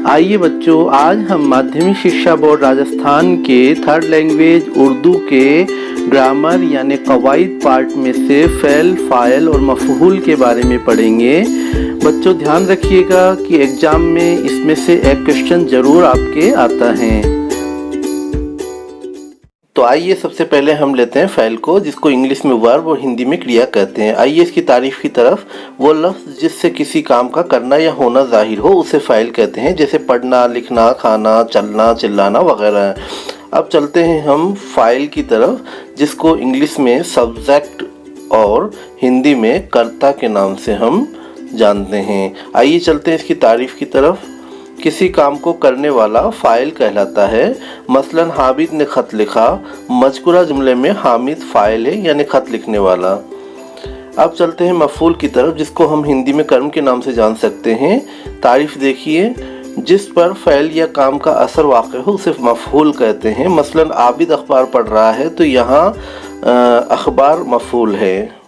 आइए बच्चों, आज हम माध्यमिक शिक्षा बोर्ड राजस्थान के थर्ड लैंग्वेज उर्दू के ग्रामर यानी कवायद पार्ट में से फ़ेल, फ़ाइल और मफ़ऊल के बारे में पढ़ेंगे। बच्चों ध्यान रखिएगा कि एग्ज़ाम में इसमें से एक क्वेश्चन ज़रूर आपके आता है। तो आइए सबसे पहले हम लेते हैं फ़ेल को, जिसको इंग्लिश में वर्ब और हिंदी में क्रिया कहते हैं। आइए इसकी तारीफ की तरफ। वो लफ्ज़ जिससे किसी काम का करना या होना जाहिर हो उसे फ़ेल कहते हैं, जैसे पढ़ना, लिखना, खाना, चलना, चिल्लाना वगैरह। अब चलते हैं हम फ़ाइल की तरफ, जिसको इंग्लिश में सब्जेक्ट और हिंदी में कर्ता के नाम से हम जानते हैं। आइए चलते हैं इसकी तारीफ की तरफ। किसी काम को करने वाला फ़ाइल कहलाता है। मसलन हामिद ने ख़त लिखा। मज़कूरा जुमले में हामिद फ़ाइल है यानी ख़त लिखने वाला। अब चलते हैं मफ़ऊल की तरफ, जिसको हम हिंदी में कर्म के नाम से जान सकते हैं। तारीफ़ देखिए, जिस पर फ़ेल या काम का असर वाक़ हो उसे मफ़ऊल कहते हैं। मसलन आबिद अखबार पढ़ रहा है तो यहाँ अखबार मफ़ऊल है।